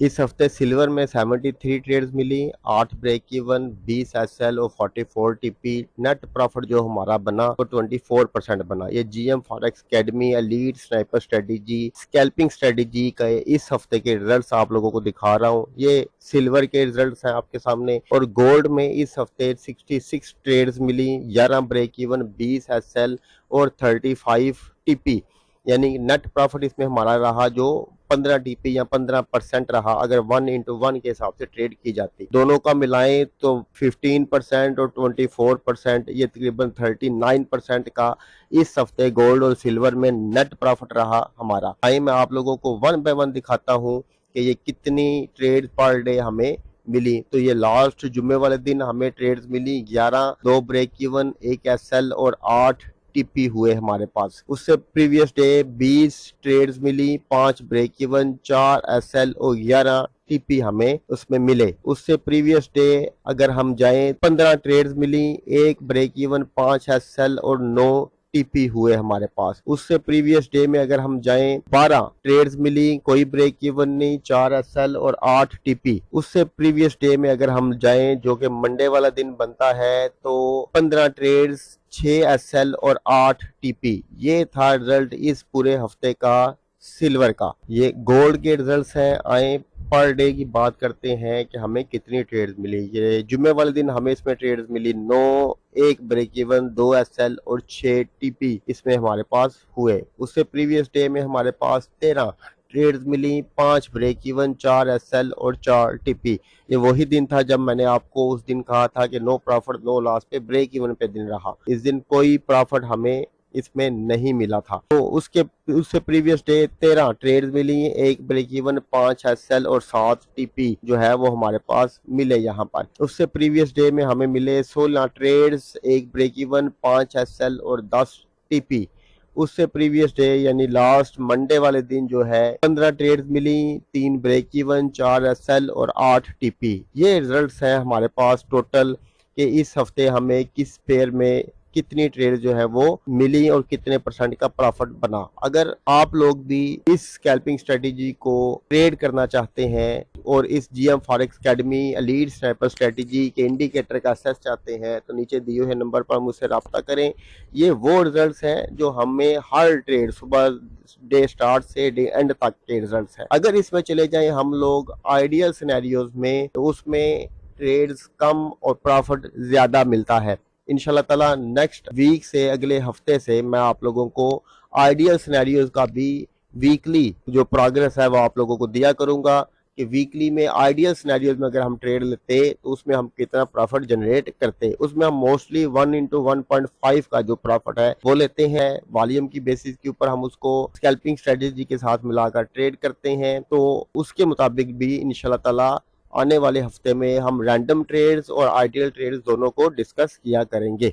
इस हफ्ते सिल्वर में 73 ट्रेड्स मिली, 8 ब्रेक इवन, 20 एसएल और 44 टीपी। नेट प्रॉफिट जो हमारा बना वो 24% बना। ये GM forex academy elite sniper strategy scalping strategy का इस हफ्ते के रिजल्ट्स आप लोगों को दिखा रहा हूँ। ये सिल्वर के रिजल्ट्स हैं आपके सामने। और गोल्ड में इस हफ्ते 66 ट्रेड्स मिली, 11 ब्रेक इवन, 20 एसएल और 35 टीपी। यानी नेट प्रॉफिट इसमें हमारा रहा जो 15 टीपी या 15% रहा, अगर 1:1 के हिसाब से ट्रेड की जाती। दोनों का मिलाएं तो 15% और 24%, ये तकरीबन 39% का इस हफ्ते गोल्ड और सिल्वर में नेट प्रॉफिट रहा हमारा। आइए मैं आप लोगों को वन बाय वन दिखाता हूँ कि ये कितनी ट्रेड पर डे हमें मिली। तो ये लास्ट जुम्मे वाले दिन हमें ट्रेड्स मिली 11, 2 ब्रेक इवन, 1 एसएल और 8 टीपी हुए हमारे पास। उससे प्रीवियस डे 20 ट्रेड्स मिली, 5 ब्रेक इवन, 4 एसएल और 11 टीपी हमें उसमें मिले। उससे प्रीवियस डे अगर हम जाएं 15 ट्रेड्स मिली, 1 ब्रेक इवन, 5 एसएल और 9 टीपी हुए हमारे पास। उससे प्रीवियस डे में अगर हम जाएं 12 ट्रेड्स मिली, कोई ब्रेक इवन नहीं, 4 एसएल और 8 टीपी। उससे प्रीवियस डे में अगर हम जाएं जो कि मंडे वाला दिन बनता है तो 15 ट्रेड्स, 6 एसएल और 8 टीपी। ये था रिजल्ट इस पूरे हफ्ते का सिल्वर का। ये गोल्ड के रिजल्ट्स हैं। आए पर डे की बात करते हैं कि हमें कितनी ट्रेड्स मिली। ये जुम्मे वाले दिन हमें इसमें ट्रेड्स मिली 9, 1 ब्रेक इवन, 2 एसएल और 6 टीपी इसमें हमारे पास हुए। उससे प्रीवियस डे में हमारे पास 13 ट्रेड्स मिली, 5 ब्रेक इवन, 4 एसएल और 4 टीपी। ये वही दिन था जब मैंने आपको उस दिन कहा था कि नो प्रॉफिट नो लॉस पे ब्रेक इवन पे दिन रहा। इस दिन कोई प्रॉफिट हमें इसमें नहीं मिला था। तो उससे प्रीवियस डे 13 ट्रेड्स मिली, 1 ब्रेक इवन, 5 एसएल और 7 टीपी जो है वो हमारे पास मिले यहाँ पर। उससे प्रीवियस डे में हमें मिले 16 ट्रेड्स, 1 ब्रेक इवन, 5 एसएल और 10 टीपी। उससे प्रीवियस डे यानी लास्ट मंडे वाले दिन जो है 15 ट्रेड्स मिली, 3 ब्रेक इवन, 4 एसएल और 8 टीपी। ये रिजल्ट्स हैं हमारे पास टोटल कि इस हफ्ते हमें किस पेयर में कितनी ट्रेड जो है वो मिली और कितने परसेंट का प्रॉफिट बना। अगर आप लोग भी इस स्कैल्पिंग स्ट्रेटेजी को ट्रेड करना चाहते हैं और इस GM forex academy elite sniper strategy के इंडिकेटर का असेस चाहते हैं तो नीचे दिए हुए नंबर पर मुझसे रब्ता करें। ये वो रिजल्ट्स हैं जो हमें हर ट्रेड सुबह डे स्टार्ट से डे एंड तक के रिजल्ट्स हैं। अगर इसमें चले जाएं हम लोग आइडियल सिनेरियोज में तो उसमें ट्रेड्स कम और प्रॉफिट ज्यादा मिलता है। इंशाल्लाह ताला नेक्स्ट वीक से, अगले हफ्ते से मैं आप लोगों को आइडियल सिनेरियोज का भी वीकली जो प्रोग्रेस है वो आप लोगों को दिया करूंगा कि वीकली में आइडियल सिनेरियोज में अगर हम ट्रेड लेते तो उसमें हम कितना प्रॉफिट जनरेट करते। उसमें हम मोस्टली 1:1.5 का जो प्रॉफिट है वो लेते हैं। वॉल्यूम की बेसिस के ऊपर हम उसको स्कैल्पिंग स्ट्रेटेजी के साथ मिलाकर ट्रेड करते हैं। तो उसके मुताबिक भी इंशाल्लाह ताला आने वाले हफ्ते में हम रैंडम ट्रेड्स और आइडियल ट्रेड्स दोनों को डिस्कस किया करेंगे।